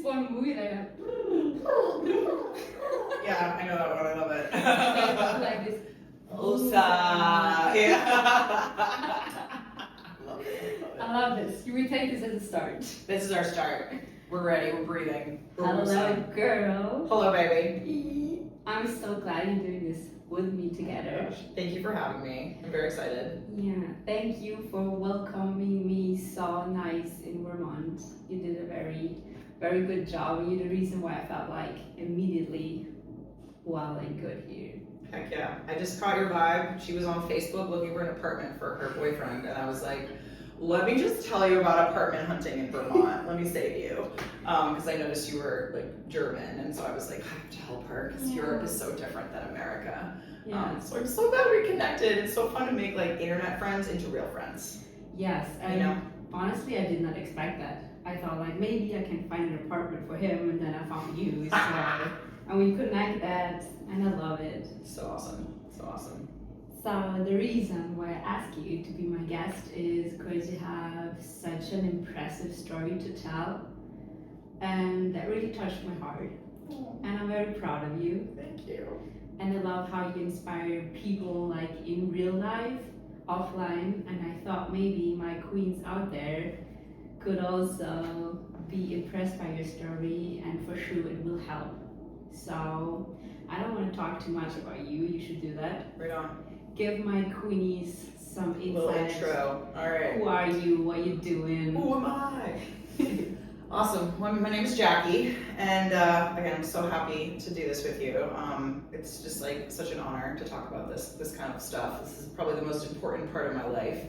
one movie that Yeah, I know that one. I love it. like this. Osa. Yeah. Love it. I love this. We take this as a start. This is our start. We're ready. We're breathing. We're Hello, woosah. girl. Hello, baby. I'm so glad you're doing this with me together. Thank you for having me. I'm very excited. Yeah, thank you for welcoming me so nice in Vermont. You did a very, very good job. You're the reason why I felt like immediately well and good here. Heck yeah. I just caught your vibe. She was on Facebook looking for an apartment for her boyfriend, and I was like, let me just tell you about apartment hunting in Vermont. Let me save you. Because I noticed you were like German, and so I was like, I have to help her because Europe is so different than America. Yeah. So I'm so glad we connected. It's so fun to make like internet friends into real friends. Yes, and You know? honestly, I did not expect that. I thought like maybe I can find an apartment for him, and then I found you. So, and we connected, and I love it. So awesome. So awesome. So the reason why I asked you to be my guest is because you have such an impressive story to tell, and that really touched my heart. And I'm very proud of you. Thank you. And I love how you inspire people like in real life, offline, and I thought maybe my queens out there could also be impressed by your story, and for sure it will help. So I don't want to talk too much about you. You should do that. Right on. Give my queenies some Little insight. intro. All right. Who are you? What you doing? Who am I? Awesome. Well, my name is Jakee, and again, I'm so happy to do this with you. It's just like such an honor to talk about this kind of stuff. This is probably the most important part of my life.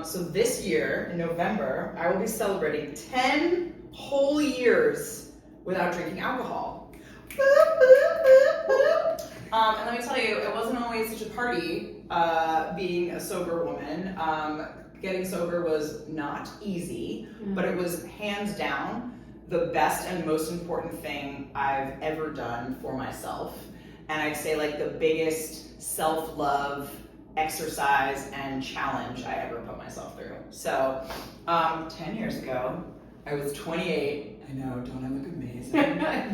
So this year, in November, I will be celebrating 10 whole years without drinking alcohol. And let me tell you, it wasn't always such a party being a sober woman. Getting sober was not easy, but it was hands down the best and most important thing I've ever done for myself. And I'd say like the biggest self-love exercise and challenge I ever put myself through. So 10 years ago, I was 28. I know, don't I look amazing?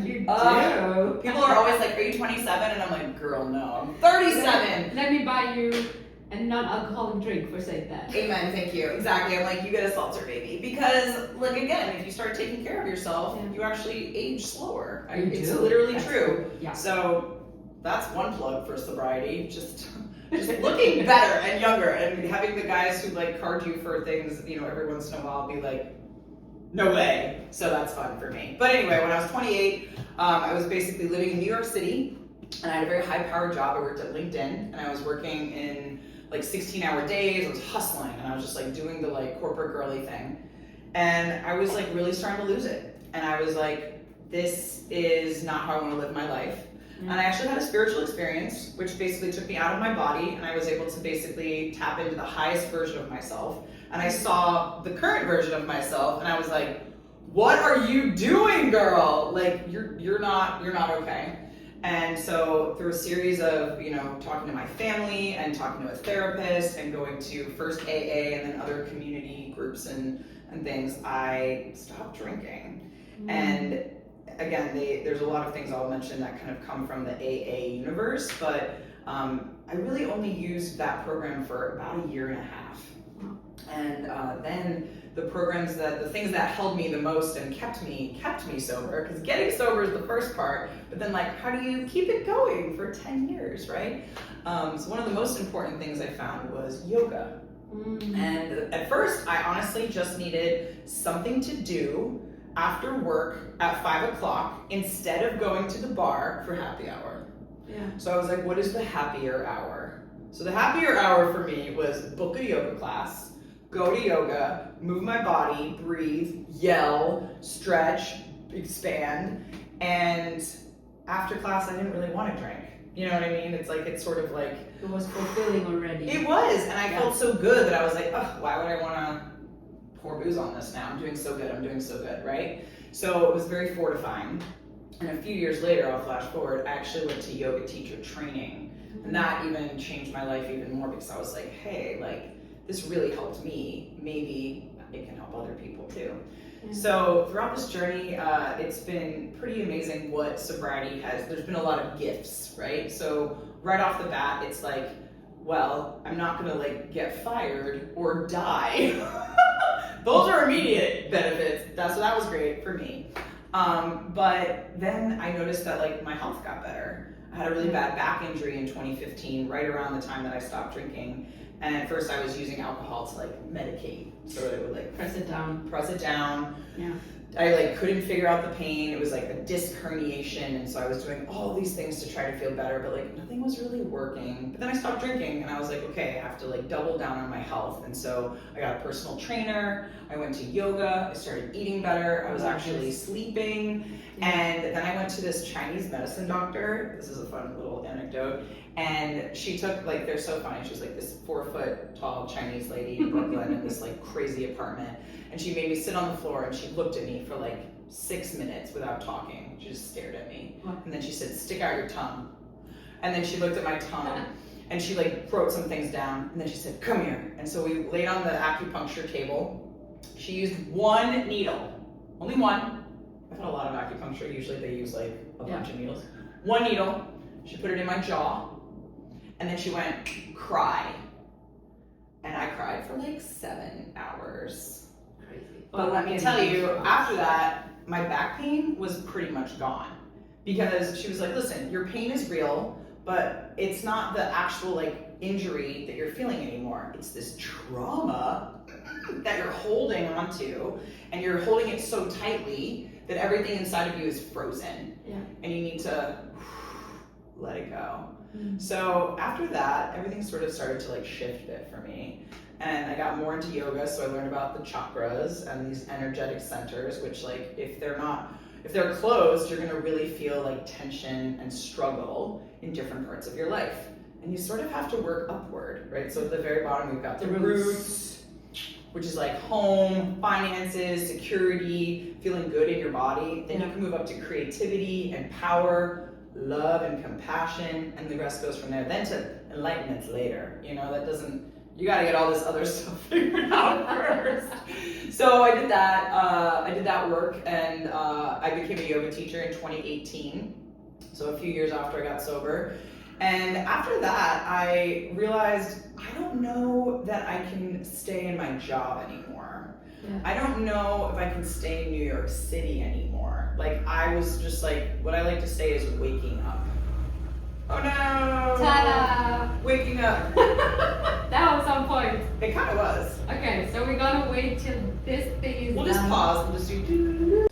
You do. People are always like, are you 27? And I'm like, girl, no, I'm 37. Let me buy you a non-alcoholic drink for saying that. Amen, thank you. Exactly, I'm like, you get a seltzer, baby. Because, like, again, if you start taking care of yourself, you actually age slower. It's literally true. Yeah. So that's one plug for sobriety. Just looking better and younger, and having the guys who like card you for things, you know, every once in a while be like, no way. So that's fun for me. But anyway, when I was 28, I was basically living in New York City, and I had a very high-powered job. I worked at LinkedIn, and I was working in like 16-hour days. I was hustling, and I was just like doing the like corporate girly thing. And I was like really starting to lose it. And I was like, this is not how I want to live my life. And I actually had a spiritual experience, which basically took me out of my body, and I was able to basically tap into the highest version of myself. And I saw the current version of myself, and I was like, what are you doing, girl? Like, you're not okay. And so through a series of, you know, talking to my family and talking to a therapist and going to first AA and then other community groups and things, I stopped drinking. And again, there's a lot of things I'll mention that kind of come from the AA universe, but I really only used that program for about a year and a half. And then the things that held me the most and kept me sober, because getting sober is the first part, but then like, how do you keep it going for 10 years, right? So one of the most important things I found was yoga. And at first, I honestly just needed something to do after work at 5 o'clock instead of going to the bar for happy hour. Yeah. So I was like, what is the happier hour? So the happier hour for me was book a yoga class, go to yoga, move my body, breathe, yell, stretch, expand. And after class, I didn't really want to drink. You know what I mean? It's like, it's sort of like... It was fulfilling already. It was, and I felt so good that I was like, oh, why would I want to pour booze on this now? I'm doing so good, right? So it was very fortifying. And a few years later, I'll flash forward, I actually went to yoga teacher training. And that even changed my life even more, because I was like, hey, like, this really helped me. Maybe it can help other people too. Yeah. So throughout this journey, it's been pretty amazing what sobriety has. There's been a lot of gifts, right? So right off the bat, it's like, well, I'm not gonna like get fired or die. Those are immediate benefits. That was great for me. But then I noticed that like my health got better. I had a really bad back injury in 2015, right around the time that I stopped drinking. And at first I was using alcohol to like medicate, so it would like Press it down. Yeah. I like couldn't figure out the pain. It was like a disc herniation, and so I was doing all these things to try to feel better, but like nothing was really working. But then I stopped drinking, and I was like, okay, I have to like double down on my health. And so I got a personal trainer. I went to yoga. I started eating better. I was actually sleeping, and then I went to this Chinese medicine doctor. This is a fun little anecdote. And she took, like, they're so funny. She was like this 4-foot tall Chinese lady in Brooklyn in this like crazy apartment. And she made me sit on the floor and she looked at me for like 6 minutes without talking. She just stared at me. And then she said, stick out your tongue. And then she looked at my tongue and she like wrote some things down. And then she said, come here. And so we laid on the acupuncture table. She used one needle, only one. I've had a lot of acupuncture. Usually they use like a bunch of needles. One needle. She put it in my jaw. And then she went, cry. And I cried for like 7 hours. Crazy. But let me tell you, after that, my back pain was pretty much gone. Because she was like, listen, your pain is real, but it's not the actual like injury that you're feeling anymore. It's this trauma that you're holding onto, and you're holding it so tightly that everything inside of you is frozen. Yeah. And you need to let it go. So after that, everything sort of started to like shift a bit for me. And I got more into yoga, so I learned about the chakras and these energetic centers, which like if they're closed, you're gonna really feel like tension and struggle in different parts of your life. And you sort of have to work upward, right? So at the very bottom, we've got the roots, which is like home, finances, security, feeling good in your body. Then you can move up to creativity and power, love and compassion, and the rest goes from there. Then to enlightenment later. You know, you gotta get all this other stuff figured out first. So I did that work, and I became a yoga teacher in 2018. So a few years after I got sober. And after that, I realized I don't know that I can stay in my job anymore. Yeah. I don't know if I can stay in New York City anymore. Like, I was just like, what I like to say is waking up. Oh no! Ta-da! Waking up. That was on point. It kind of was. Okay, so we're gonna wait till this thing is We'll done. just pause. We'll just do.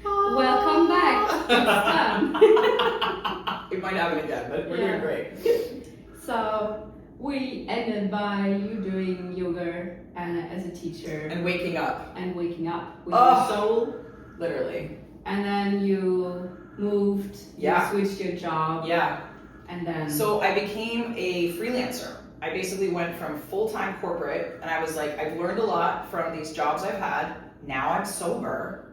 Welcome back. It's done. We might have it again, but we're doing great. So we ended by you doing yoga as a teacher and waking up with your soul, literally. And then you moved. You switched your job. Yeah. And then. So I became a freelancer. I basically went from full-time corporate, and I was like, I've learned a lot from these jobs I've had. Now I'm sober.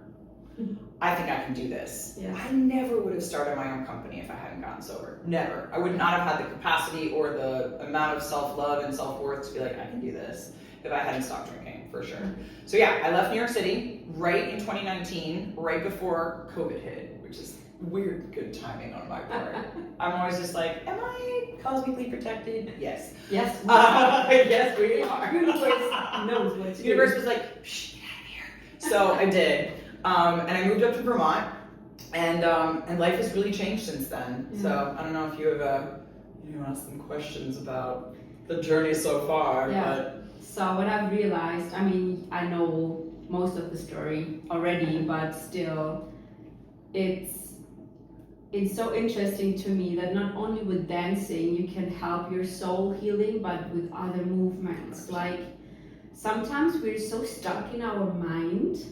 I think I can do this. Yeah. I never would have started my own company if I hadn't gotten sober. Never. I would not have had the capacity or the amount of self-love and self-worth to be like, I can do this if I hadn't stopped drinking, for sure. So yeah, I left New York City right in 2019, right before COVID hit, which is weird good timing on my part. I'm always just like, am I cosmically protected? Yes. Yes. Yes, we are. Universe knows what to do. Universe was like, shh, get out of here. So I did. And I moved up to Vermont, and life has really changed since then. Mm-hmm. So I don't know if you have asked some questions about the journey so far. Yeah. But so what I've realized, I mean, I know most of the story already, but still, it's so interesting to me that not only with dancing you can help your soul healing, but with other movements. Like sometimes we're so stuck in our mind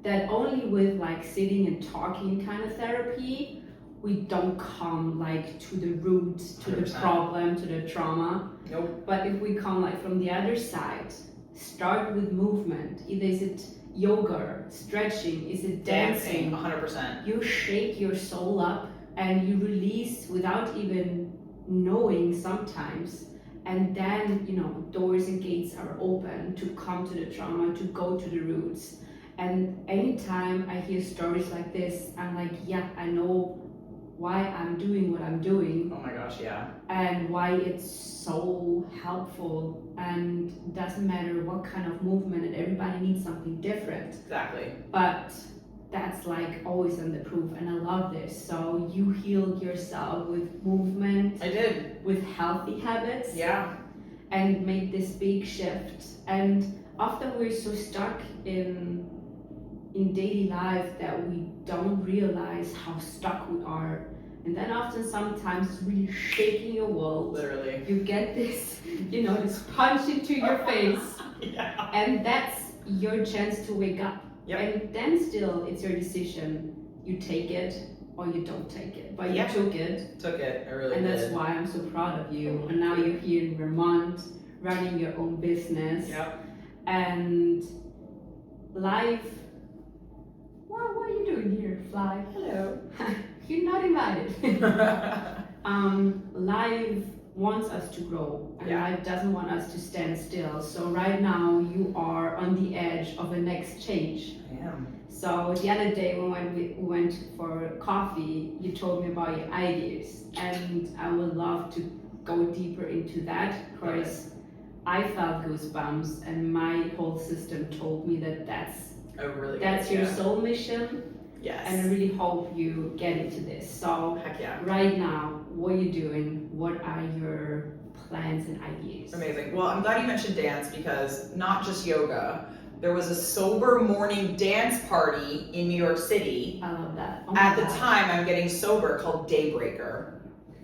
that only with like sitting and talking kind of therapy, we don't come like to the root, to 100%. The problem, to the trauma. Nope. But if we come like from the other side, start with movement. Either is it yoga, stretching, is it dancing? 100%. You shake your soul up and you release without even knowing sometimes And then, doors and gates are open to come to the trauma, to go to the roots. And anytime I hear stories like this, I'm like, yeah, I know why I'm doing what I'm doing. Oh my gosh, yeah. And why it's so helpful. And it doesn't matter what kind of movement, and everybody needs something different. Exactly. But that's like always in the proof, and I love this. So you healed yourself with movement. I did. With healthy habits. Yeah. And made this big shift. And often we're so stuck in daily life that we don't realize how stuck we are. And then often sometimes it's really shaking your world. Literally. You get this, this punch into your face. Yeah. And that's your chance to wake up. Yep. And then still it's your decision. You take it or you don't take it. But you took it. Took it, I really did. And did. that's why I'm so proud of you. And now you're here in Vermont, running your own business. Yep. And life. What are you doing here, Fly? Hello. You're not invited. Life wants us to grow, and life doesn't want us to stand still. So right now you are on the edge of the next change. I am. So the other day when we went for coffee, you told me about your ideas, and I would love to go deeper into that because I felt goosebumps, and my whole system told me that that's your soul mission. Yes. And I really hope you get into this. So heck yeah. Right now, what are you doing? What are your plans and ideas? Amazing. Well, I'm glad you mentioned dance because not just yoga. There was a sober morning dance party in New York City. I love that. At the time, I'm getting sober called Daybreaker.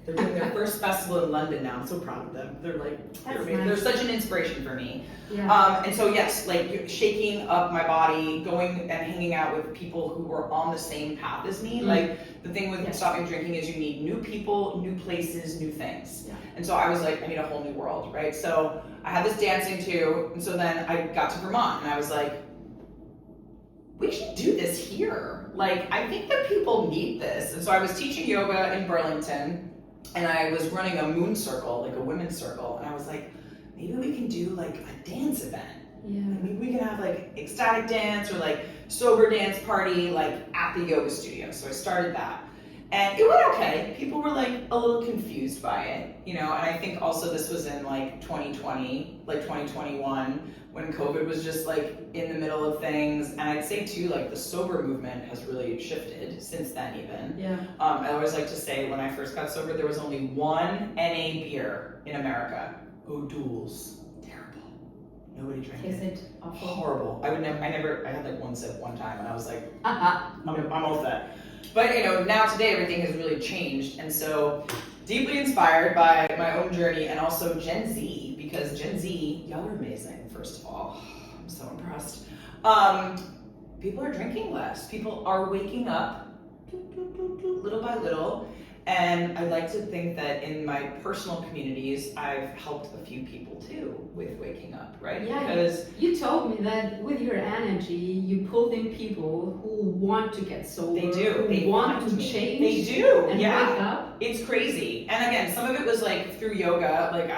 They're doing their first festival in London now. I'm so proud of them. They're they're such an inspiration for me. Yeah. And so yes, like shaking up my body, going and hanging out with people who were on the same path as me. Like the thing with stopping drinking is you meet new people, new places, new things. Yeah. And so I was like, I need a whole new world, right? So I had this dancing too. And so then I got to Vermont and I was like, we should do this here. Like, I think that people need this. And so I was teaching yoga in Burlington. And I was running a moon circle, like a women's circle, and I was like, maybe we can do like a dance event. Yeah. Maybe we can have like ecstatic dance or like sober dance party like at the yoga studio. So I started that. And it went okay. People were like a little confused by it, and I think also this was in like 2020, like 2021, when COVID was just like in the middle of things. And I'd say too, like the sober movement has really shifted since then even. Yeah. I always like to say when I first got sober, there was only one NA beer in America. O'Doul's. Terrible. Nobody drank it. Is it awful? Horrible. I had like one sip one time and I was like, I'm all set. But now today everything has really changed, and so deeply inspired by my own journey and also Gen Z, because Gen Z, y'all are amazing, first of all. I'm so impressed. People are drinking less. People are waking up little by little. And I'd like to think that in my personal communities, I've helped a few people too with waking up, right? Yeah, because you told me that with your energy, you pulled in people who want to get sober. They do. They want to change. They do. And yeah. wake up. It's crazy. And again, some of it was like through yoga. Like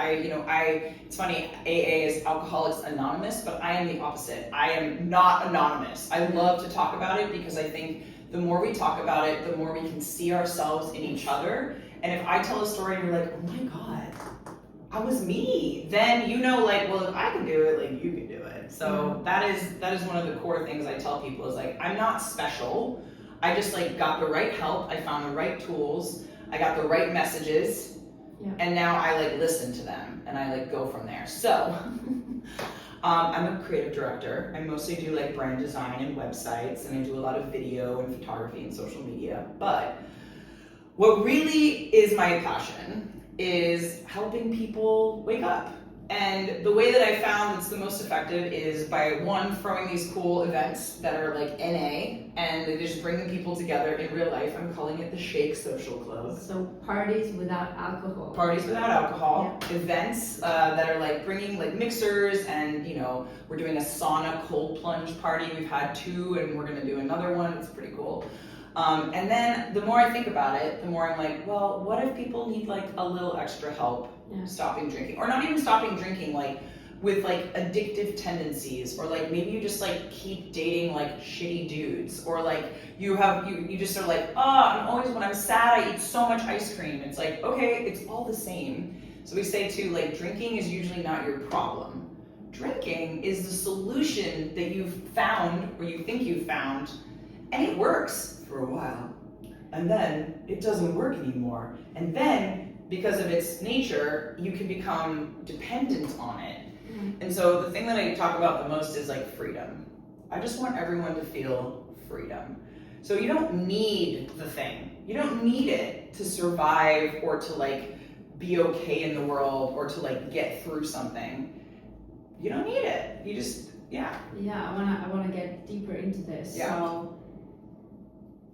it's funny, AA is Alcoholics Anonymous, but I am the opposite. I am not anonymous. I love to talk about it because I think the more we talk about it, the more we can see ourselves in each other. And if I tell a story and you're like, oh my God, I was me, then well, if I can do it, like you can do it. So that is one of the core things I tell people is like, I'm not special. I just like got the right help. I found the right tools. I got the right messages. Yeah. And now I like listen to them and I like go from there. So I'm a creative director. I mostly do like brand design and websites, and I do a lot of video and photography and social media. But what really is my passion is helping people wake up. And the way that I found it's the most effective is by throwing these cool events that are like NA, and they just bring the people together in real life. I'm calling it the Shake Social Club. So parties without alcohol. Parties without alcohol. Yeah. Events that are like bringing like mixers, and we're doing a sauna cold plunge party. We've had 2, and we're gonna do another one. It's pretty cool. And then the more I think about it, the more I'm like, well, what if people need like a little extra help Yeah. stopping drinking, or not even stopping drinking, like with like addictive tendencies, or like maybe you just like keep dating like shitty dudes, or like you just are like, I'm always, when I'm sad I eat so much ice cream. It's like, okay, it's all the same. So we say too, like, drinking is usually not your problem. Drinking is the solution that you've found, or you think you've found, and it works for a while, and then it doesn't work anymore, and then because of its nature you can become dependent on it. And so the thing that I talk about the most is like freedom. I just want everyone to feel freedom. So you don't need the thing. You don't need it to survive, or to like be okay in the world, or to like get through something. You don't need it. You just, Yeah, I wanna get deeper into this. Yeah. So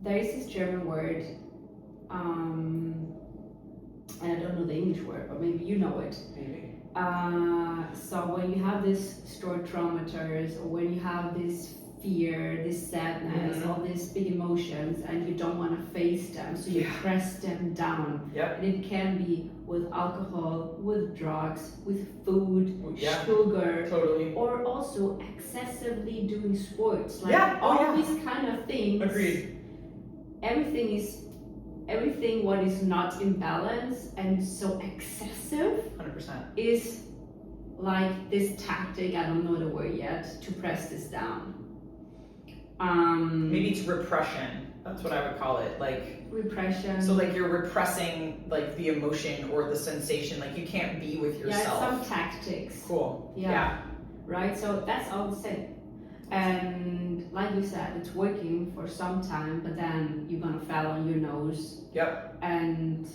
there is this German word, and I don't know the English word, but maybe you know it. Maybe. So when you have this stored traumas, or when you have this fear, this sadness, all these big emotions, and you don't want to face them, so you press them down. Yep. And it can be with alcohol, with drugs, with food, Yeah. sugar, Totally. or also excessively doing sports, like Yeah. all these kind of things. Agreed. Everything what is not in balance and so excessive 100%. is like this tactic, I don't know the word yet, to press this down. Maybe it's repression. That's what I would call it. Like repression. So like you're repressing like the emotion or the sensation. Like you can't be with yourself. Yeah, some tactics. Cool. Yeah. Right. So that's all the same. And like you said, it's working for some time, but then you're gonna fall on your nose. Yep. And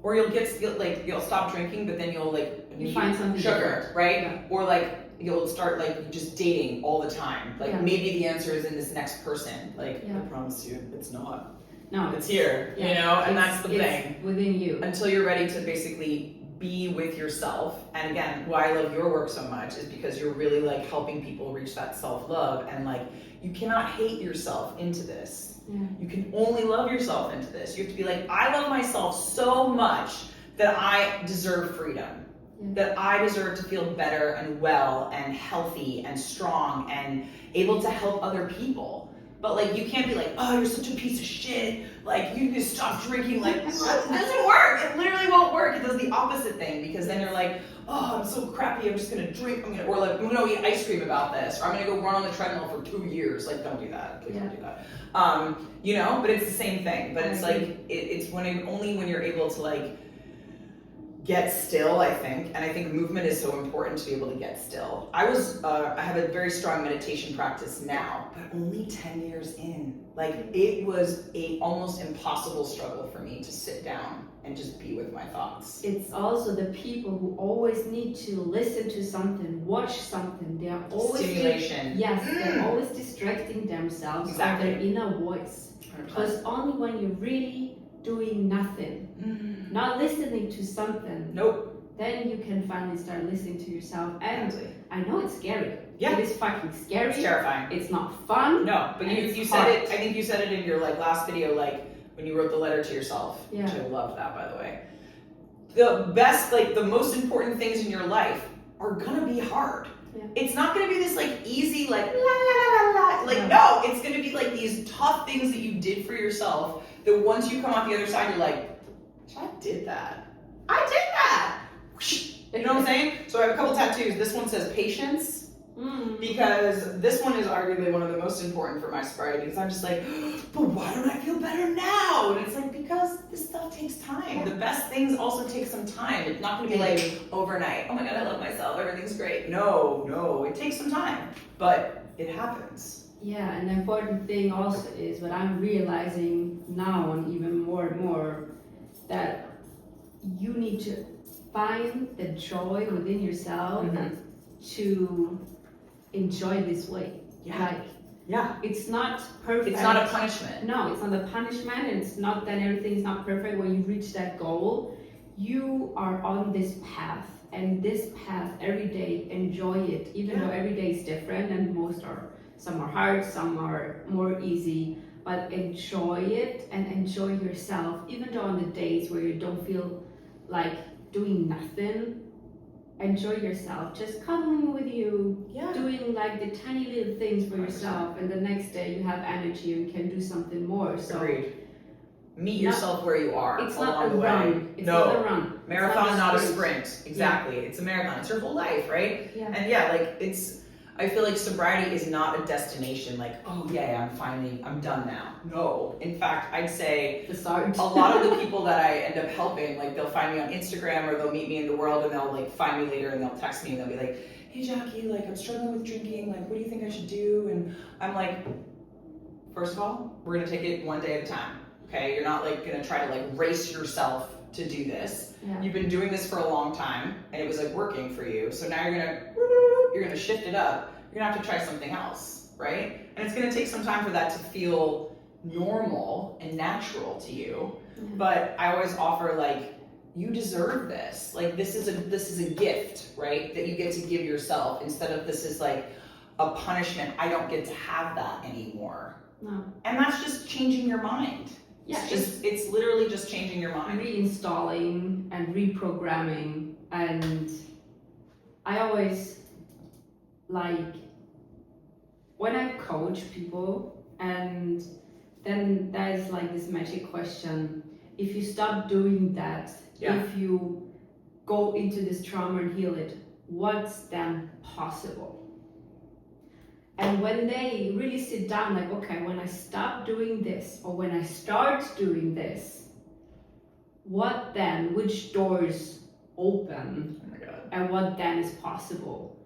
or you'll stop drinking, but then you'll like you find something sugar, different. right? Yeah. Or like you'll start like just dating all the time. Like maybe the answer is in this next person. Like I promise you, it's not. No, it's here. You know, and that's the thing. Within you. Until you're ready to basically be with yourself. And again, why I love your work so much is because you're really like helping people reach that self-love, and like you cannot hate yourself into this. Yeah. You can only love yourself into this. You have to be like, I love myself so much that I deserve freedom. That I deserve to feel better and well and healthy and strong and able to help other people. But like you can't be like, oh, you're such a piece of shit. Like you need to stop drinking. Like it doesn't work. It literally won't work. It does the opposite thing, because then you're like, oh, I'm so crappy. I'm just gonna drink. Or like I'm gonna eat ice cream about this. Or I'm gonna go run on the treadmill for 2 years. Like don't do that. Please don't do that. You know. But it's the same thing. But it's like it's only when you're able to like get still, I think, and I think movement is so important to be able to get still. I have a very strong meditation practice now, but only 10 years in. Like it was a almost impossible struggle for me to sit down and just be with my thoughts. It's also the people who always need to listen to something, watch something. They are always stimulation. They're always distracting themselves from their inner voice. 100%. Because only when you're really doing nothing, not listening to something, then you can finally start listening to yourself. And I know it's scary. Yeah. It is fucking scary. It's terrifying. It's not fun. No, but you said it, I think you said it in your like last video, like when you wrote the letter to yourself, which I loved that, by the way. The best, like the most important things in your life are gonna be hard. Yeah. It's not gonna be this like easy, like la la la la la. Like no, it's gonna be like these tough things that you did for yourself that once you come out the other side, you're like, I did that. I did that. You know what I'm saying? So I have a couple tattoos. This one says patience. Because this one is arguably one of the most important for my sobriety, because I'm just like, but why don't I feel better now? And it's like, because this stuff takes time. The best things also take some time. It's not going to be like overnight. Oh my God, I love myself. Everything's great. No, it takes some time, but it happens. Yeah, and the important thing also is what I'm realizing now, and even more and more, that you need to find the joy within yourself to enjoy this way. It's not perfect. It's not a punishment. No, it's not a punishment, and it's not that everything is not perfect when you reach that goal. You are on this path, and this path every day, enjoy it, even though every day is different, and some are hard, some are more easy, but enjoy it and enjoy yourself, even though on the days where you don't feel like doing nothing, enjoy yourself, just cuddling with you, doing like the tiny little things for yourself, and the next day you have energy and can do something more. So agreed. Meet yourself where you are. It's not a along the way. run. It's No. not a run. Marathon, not a sprint. Exactly. It's a marathon. It's your whole life, right? Yeah. And yeah, like I feel like sobriety is not a destination like, oh yeah, I'm done now. No. In fact, I'd say The start. a lot of the people that I end up helping, like they'll find me on Instagram or they'll meet me in the world and they'll like find me later and they'll text me and they'll be like, hey Jakee, like I'm struggling with drinking, like what do you think I should do? And I'm like, first of all, we're gonna take it one day at a time. Okay, you're not like gonna try to like race yourself to do this. Yeah. You've been doing this for a long time and it was like working for you. So now you're gonna shift it up. You're gonna have to try something else, right? And it's gonna take some time for that to feel normal and natural to you. Yeah. But I always offer like, you deserve this. Like this is a gift, right? That you get to give yourself instead of this is like a punishment. I don't get to have that anymore. No. And that's just changing your mind. Yeah, It's literally just changing your mind. Reinstalling and reprogramming. And I always like when I coach people, and then there's like this magic question: if you stop doing that, if you go into this trauma and heal it, what's then possible? And when they really sit down, like, okay, when I stop doing this, or when I start doing this, what then? Which doors open? Oh my God. And what then is possible?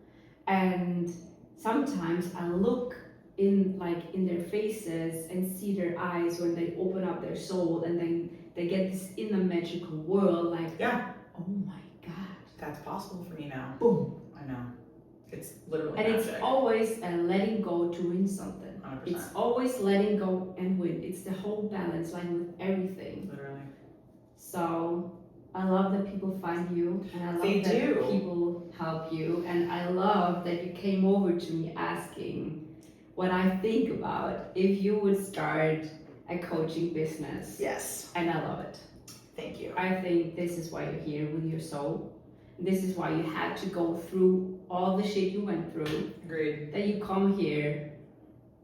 And sometimes I look in their faces and see their eyes when they open up their soul, and then they get this inner magical world, like, oh my God, that's possible for me now. Boom. I know. It's literally and magic. It's always a letting go to win something. 100%. It's always letting go and win. It's the whole balance, like with everything. Literally. So I love that people find you, and I love that people help you, and I love that you came over to me asking what I think about if you would start a coaching business. Yes. And I love it. Thank you. I think this is why you're here with your soul. This is why you had to go through all the shit you went through. Agreed. That you come here,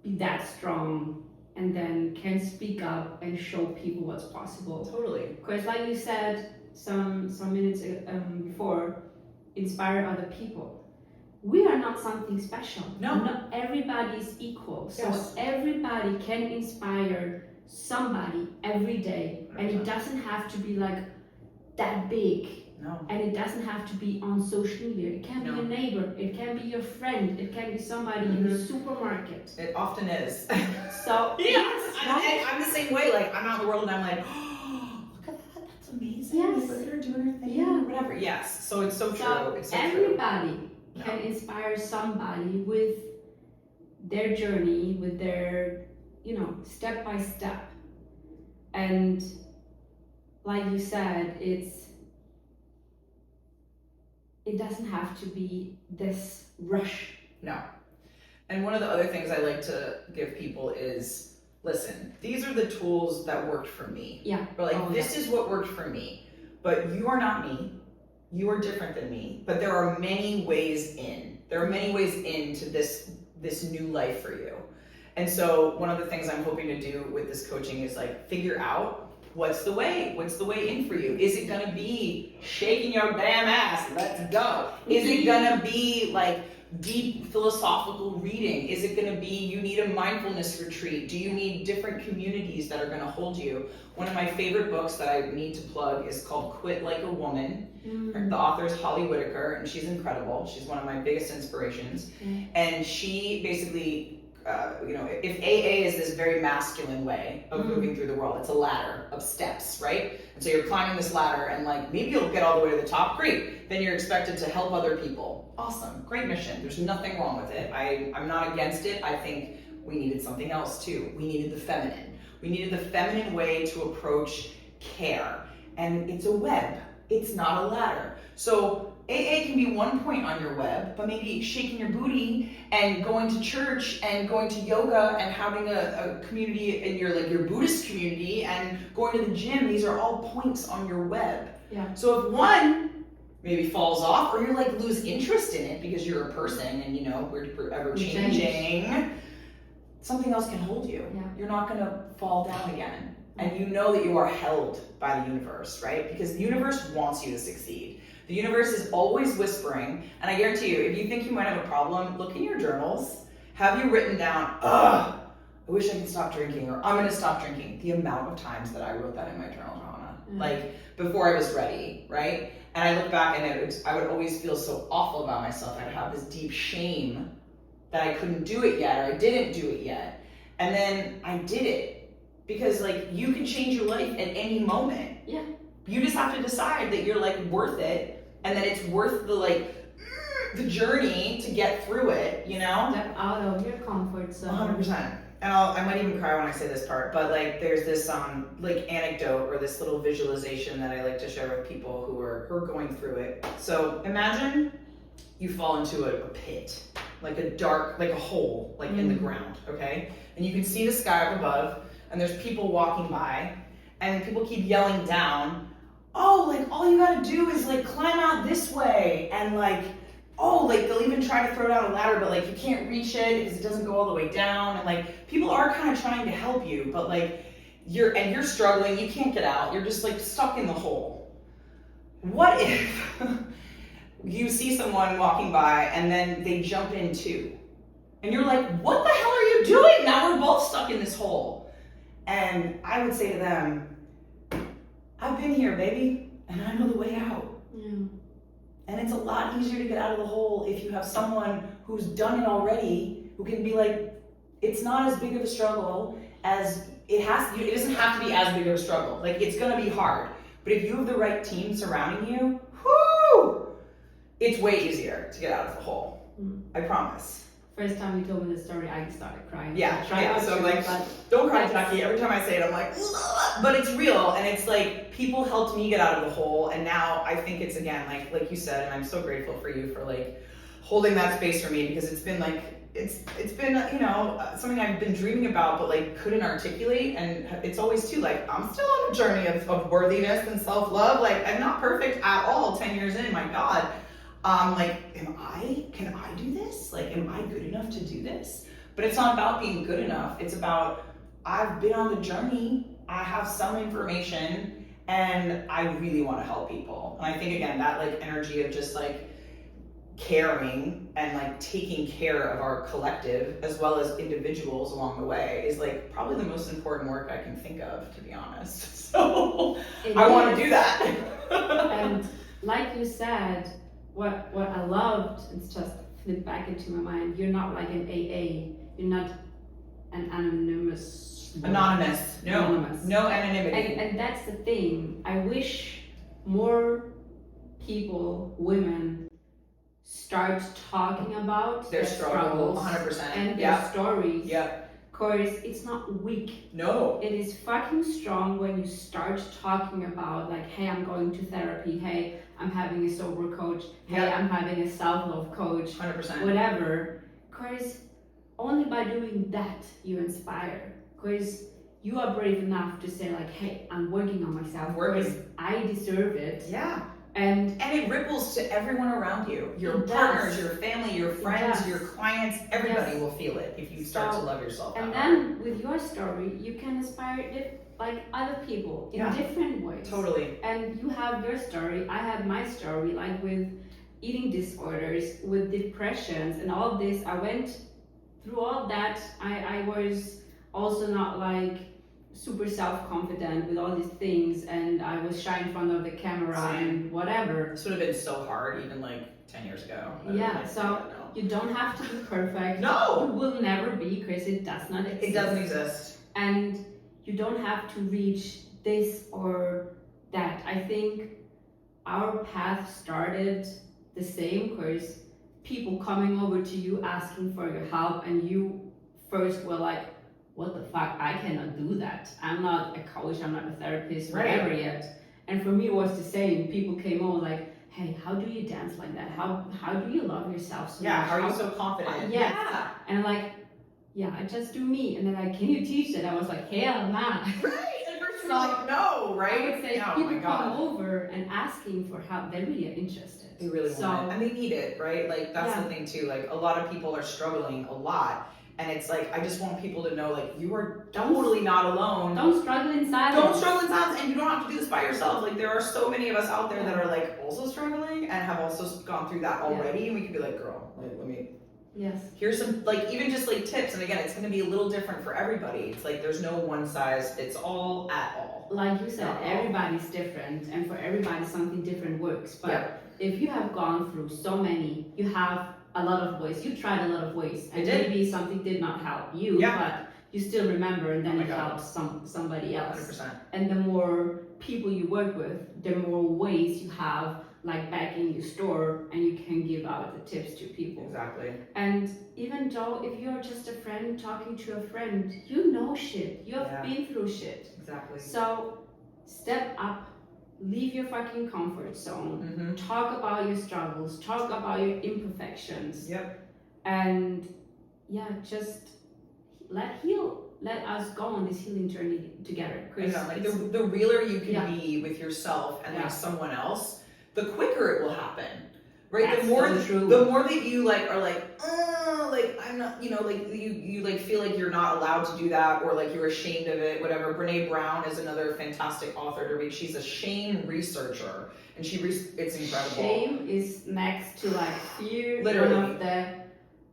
be that strong, and then can speak up and show people what's possible. Totally. Because like you said some minutes before, inspire other people. We are not something special. No. Not everybody is equal. So everybody can inspire somebody every day. And it doesn't have to be like that big. No. And it doesn't have to be on social media. It can be a neighbor. It can be your friend. It can be somebody in the supermarket. It often is. So yes, right? I'm the same way. Like I'm out in the world and I'm like, oh, look at that. That's amazing. Yes. Look at her doing her thing. Yeah. Whatever. Yes. So it's so true. So it's so everybody can inspire somebody with their journey, with their, step by step. And like you said, it doesn't have to be this rush. No. And one of the other things I like to give people is, listen, these are the tools that worked for me. Yeah. Or this is what worked for me. But you are not me. You are different than me. But there are many ways in. There are many ways into this new life for you. And so one of the things I'm hoping to do with this coaching is like figure out what's the way in for you. Is it gonna be shaking your damn ass, let's go? Is it gonna be like deep philosophical reading? Is it gonna be you need a mindfulness retreat? Do you need different communities that are gonna hold you? One of my favorite books that I need to plug is called Quit Like a Woman. The author is Holly Whitaker, and she's incredible. She's one of my biggest inspirations. And she basically, if AA is this very masculine way of moving through the world, it's a ladder of steps, right? And so you're climbing this ladder and like, maybe you'll get all the way to the top, great. Then you're expected to help other people. Awesome, great mission. There's nothing wrong with it. I'm not against it. I think we needed something else too. We needed the feminine. We needed the feminine way to approach care. And it's a web, it's not a ladder. So AA can be one point on your web, but maybe shaking your booty and going to church and going to yoga and having a community in your Buddhist community and going to the gym, these are all points on your web. Yeah. So if one maybe falls off, or you like lose interest in it because you're a person and you know we're ever changing, something else can hold you. Yeah. You're not gonna fall down again. And you know that you are held by the universe, right? Because the universe wants you to succeed. The universe is always whispering, and I guarantee you, if you think you might have a problem, look in your journals. Have you written down, ugh, I wish I could stop drinking, or I'm gonna stop drinking. The amount of times that I wrote that in my journal, Johanna, like before I was ready, right? And I look back and I would always feel so awful about myself. I'd have this deep shame that I couldn't do it yet, or I didn't do it yet. And then I did it. Because like you can change your life at any moment. Yeah. You just have to decide that you're like worth it, and that it's worth the like the journey to get through it, you know? Step out of your comfort zone. 100%. And I might even cry when I say this part, but like there's this like anecdote or this little visualization that I like to share with people who are going through it. So imagine you fall into a pit, like a dark, like a hole, like in the ground, okay? And you can see the sky up above, and there's people walking by, and people keep yelling down, oh, like all you gotta do is like climb out this way, and like, oh, like they'll even try to throw down a ladder, but like you can't reach it because it doesn't go all the way down, and like people are kind of trying to help you, but like you're struggling, you can't get out, you're just like stuck in the hole. What if you see someone walking by and then they jump in too? And you're like, what the hell are you doing? Now we're both stuck in this hole. And I would say to them, I've been here, baby, and I know the way out. Yeah. And it's a lot easier to get out of the hole if you have someone who's done it already, who can be like, it's not as big of a struggle as it doesn't have to be as big of a struggle. Like, it's gonna be hard. But if you have the right team surrounding you, whoo, it's way easier to get out of the hole. I promise. First time you told me this story, I started crying. Yeah, so I'm like, don't cry, Jakee. Every time I say it, I'm like, ugh. But it's real, and it's like, people helped me get out of the hole, and now I think it's, again, like you said, and I'm so grateful for you for like holding that space for me, because it's been like, it's been, you know, something I've been dreaming about, but like couldn't articulate, and it's always too, like, I'm still on a journey of worthiness and self-love. Like, I'm not perfect at all 10 years in, my God. Like, can I do this? Like, am I good enough to do this? But it's not about being good enough. It's about, I've been on the journey, I have some information, and I really want to help people. And I think, again, that like energy of just like caring and like taking care of our collective as well as individuals along the way is like probably the most important work I can think of, to be honest. So I want to do that. And like you said, what I loved, it's just flipped back into my mind, you're not like an AA, you're not an anonymous. No anonymity. And that's the thing, I wish more people, women, start talking about their struggles, 100%, and their stories. Yeah. Because it's not weak. No. It is fucking strong when you start talking about like, hey, I'm going to therapy, hey, I'm having a sober coach, hey, I'm having a self-love coach, 100%. whatever. Because only by doing that you inspire. Because you are brave enough to say like, hey, I'm working on myself because I deserve it. Yeah. And it ripples to everyone around you. Your partners, your family, your friends, your clients, everybody will feel it if you start to love yourself. And then with your story, you can inspire like other people in different ways. Totally. And you have your story, I have my story, like with eating disorders, with depressions and all this. I went through all that. I was also not like super self-confident with all these things, and I was shy in front of the camera and whatever. This would have been so hard even like 10 years ago. Yeah, so you don't have to be perfect. No! You will never be, because it does not exist. It doesn't exist. And you don't have to reach this or that. I think our path started the same, because people coming over to you asking for your help, and you first were like, what the fuck, I cannot do that. I'm not a coach, I'm not a therapist, whatever yet. And for me it was the same. People came over like, hey, how do you dance like that? How do you love yourself so much? How are you so confident? Yeah. And I'm like, I just do me. And they're like, can you teach that? I was like, hell nah. Right. And for You're like, no, right? I would say oh people my God. come over and asking for help. They really are interested. They really want it. And they need it, right? Like, that's the thing too. Like, a lot of people are struggling a lot. And it's like, I just want people to know, like, you are totally not alone. Don't struggle in silence. Don't struggle in silence, and you don't have to do this by yourself. Like, there are so many of us out there that are, like, also struggling and have also gone through that already. And we can be like, girl, like, let me... Yes. Here's some, like, even just, like, tips. And again, it's going to be a little different for everybody. It's like, there's no one size fits all at all. Like you said, everybody's different, and for everybody, something different works. But if you have gone through so many, you have a lot of ways. You tried a lot of ways, and maybe something did not help you, but you still remember, and then it helps somebody else. 100%. And the more people you work with, the more ways you have, like back in your store, and you can give out the tips to people. Exactly. And even though if you're just a friend talking to a friend, you know shit. You have been through shit. Exactly. So step up. Leave your fucking comfort zone. Talk about your struggles. Talk about your imperfections. And just let us go on this healing journey together. Like the realer you can be with yourself and like someone else, the quicker it will happen. Right? That's the more true. The more that you like are like I'm not, like you like feel like you're not allowed to do that, or like you're ashamed of it, whatever. Brene Brown is another fantastic author to read. She's a shame researcher, and it's incredible. Shame is next to like fear, literally one of the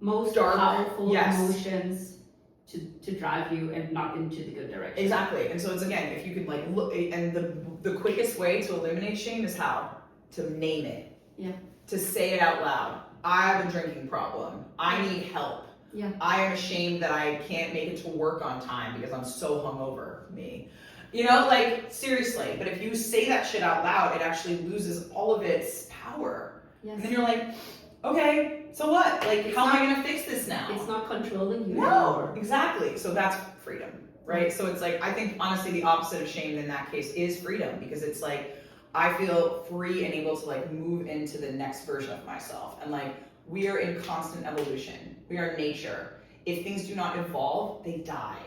most powerful emotions to drive you and not into the good direction. Exactly. And so it's, again, if you could like look, and the quickest way to eliminate shame is how? To name it. To say it out loud. I have a drinking problem. I need help. I am ashamed that I can't make it to work on time because I'm so hungover. Me. You know, like, seriously. But if you say that shit out loud, it actually loses all of its power. And then you're like, okay, so what? Like, how am I gonna fix this now? It's not controlling you anymore. Exactly. So that's freedom, right? So it's like, I think honestly the opposite of shame in that case is freedom, because it's like, I feel free and able to like move into the next version of myself. And like, we are in constant evolution. We are nature. If things do not evolve, they die.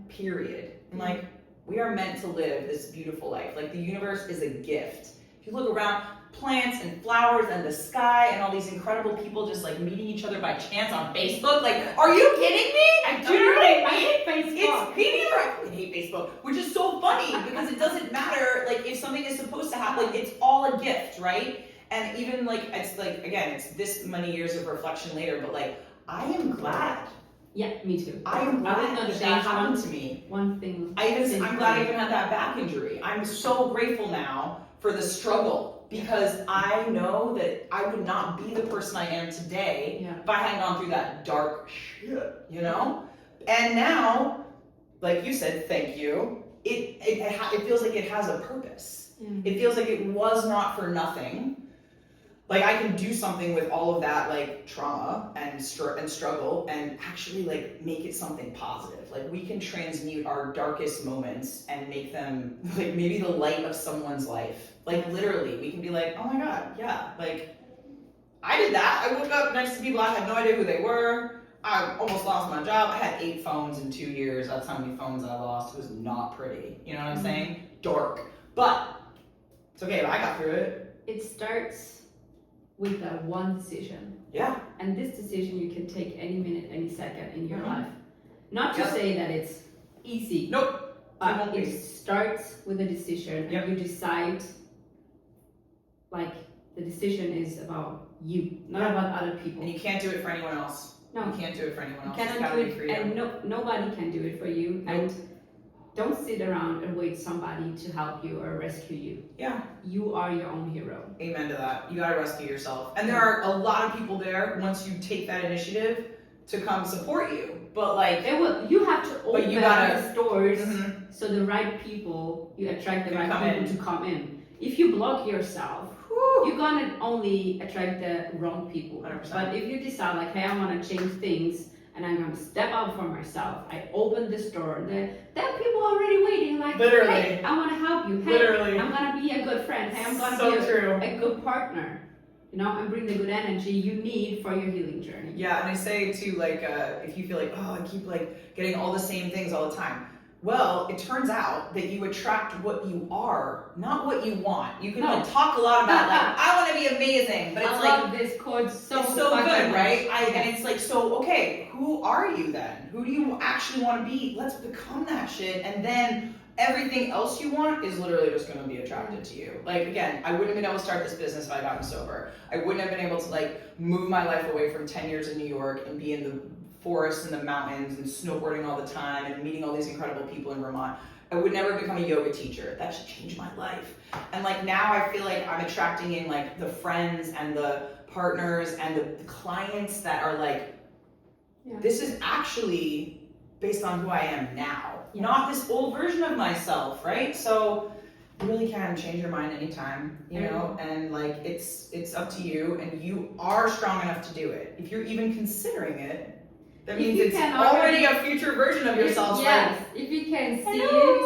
Period. And like, we are meant to live this beautiful life. Like, the universe is a gift. If you look around, plants and flowers and the sky and all these incredible people just like meeting each other by chance on Facebook. Like, are you kidding me? I hate Facebook. It's me neither. I fucking hate Facebook, which is so funny because it doesn't matter. Like, if something is supposed to happen, like, it's all a gift, right? And even like, it's like, again, it's this many years of reflection later, but like, I am glad. Yeah, me too. I am glad that happened to me. One thing. I'm glad I even had that back injury. I'm so grateful now for the struggle, because I know that I would not be the person I am today if I hadn't gone through that dark shit, you know? And now, like you said, thank you, it feels like it has a purpose. It feels like it was not for nothing. Like, I can do something with all of that, like, trauma and struggle and actually, like, make it something positive. Like, we can transmute our darkest moments and make them, like, maybe the light of someone's life. Like, literally, we can be like, oh my God, yeah, like, I did that. I woke up next to people, I had no idea who they were. I almost lost my job. I had 8 phones in 2 years. That's how many phones I lost. It was not pretty. You know what I'm saying? Dark. But it's okay, I got through it. It starts with that one decision. And this decision you can take any minute, any second in your life. Not to say that it's easy. But it starts with a decision, and you decide, like, the decision is about you, not about other people. And you can't do it for anyone else. No. You can't do it for anyone else. You cannot do it, and nobody can do it for you. And don't sit around and wait somebody to help you or rescue you. You are your own hero. Amen to that. You gotta rescue yourself. And there are a lot of people there, once you take that initiative, to come support you. But like, you have to open the doors Mm-hmm. so the right people, you attract the right people to come in. If you block yourself, you're gonna only attract the wrong people. 100%. But if you decide like, hey, I wanna change things and I'm gonna step up for myself, I open this door, there are people already waiting like, literally, hey, I wanna help you. Hey, literally, I'm gonna be a good friend. Hey, I'm gonna be a good partner. You know, and bring the good energy you need for your healing journey. Yeah, and I say too, like, if you feel like, oh, I keep like getting all the same things all the time, Well, it turns out that you attract what you are, not what you want. You can No. like, talk a lot about like, I want to be amazing, but it's I like, love this quote so it's so fucking good, right? much. And it's like, so okay, who are you then? Who do you actually want to be? Let's become that shit, and then everything else you want is literally just going to be attracted to you. Like again, I wouldn't have been able to start this business if I gotten sober. I wouldn't have been able to like move my life away from 10 years in New York and be in the forests and the mountains and snowboarding all the time and meeting all these incredible people in Vermont. I would never become a yoga teacher. That should change my life. And like now I feel like I'm attracting in like the friends and the partners and the clients that are like, this is actually based on who I am now, not this old version of myself, right? So you really can change your mind anytime, you know, and like it's up to you, and you are strong enough to do it. If you're even considering it, that means it's already a future version of yourself. Yes, if you can see it,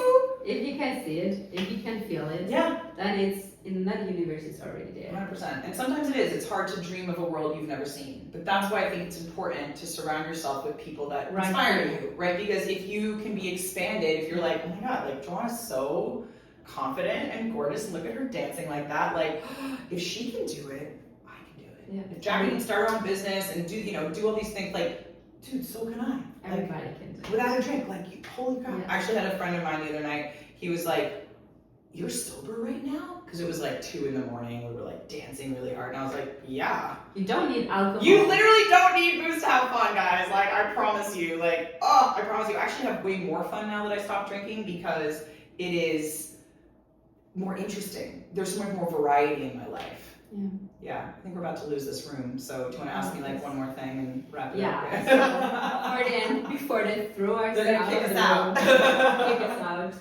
if you can see it, if you can feel it, then it's in that universe, it's already there. 100%. And sometimes it is. It's hard to dream of a world you've never seen. But that's why I think it's important to surround yourself with people that inspire you, right? Because if you can be expanded, if you're like, oh my God, like Joanna's so confident and gorgeous, and look at her dancing like that. Like, if she can do it, I can do it. Yeah. If Jakee can start her own business and do all these things, like, dude, so can I. Everybody can do it. Without a drink, like, holy crap. I actually had a friend of mine the other night, he was like, you're sober right now? Because it was like 2 a.m. We were like dancing really hard, and I was like, yeah. You don't need alcohol. You literally don't need booze to have fun, guys. Like, I promise you. Like, I promise you. I actually have way more fun now that I stopped drinking because it is more interesting. There's so much more variety in my life. Yeah, I think we're about to lose this room. So do you want to ask me like one more thing and wrap it up? Yeah. For the end, before they throw us They're gonna kick us out. Kick us out.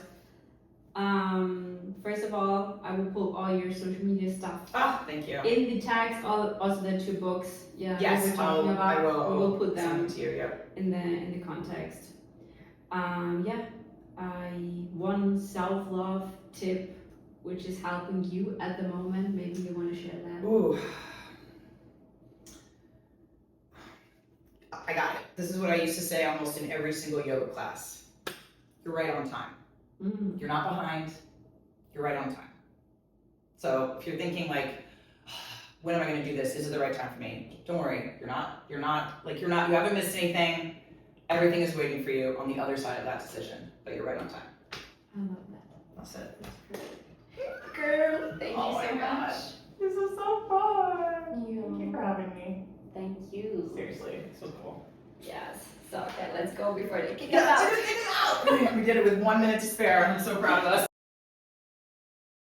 First of all, I will put all your social media stuff. Thank you. In the tags, also the 2 books. Yes, we're talking about. I will. We'll put them to you. in the context. One self-love tip, which is helping you at the moment. Maybe you want to share that. Ooh. I got it. This is what I used to say almost in every single yoga class. You're right on time. You're not behind. You're right on time. So if you're thinking like, when am I going to do this? Is it the right time for me? Don't worry. You haven't missed anything. Everything is waiting for you on the other side of that decision, but you're right on time. I love that. That's it. Girl, thank you so much. This was so fun. Thank you for having me. Thank you. Seriously, so cool. Yes. So okay, let's go before they kick us Yeah, out. let's get it out. We did it with 1 minute to spare. I'm so proud of us.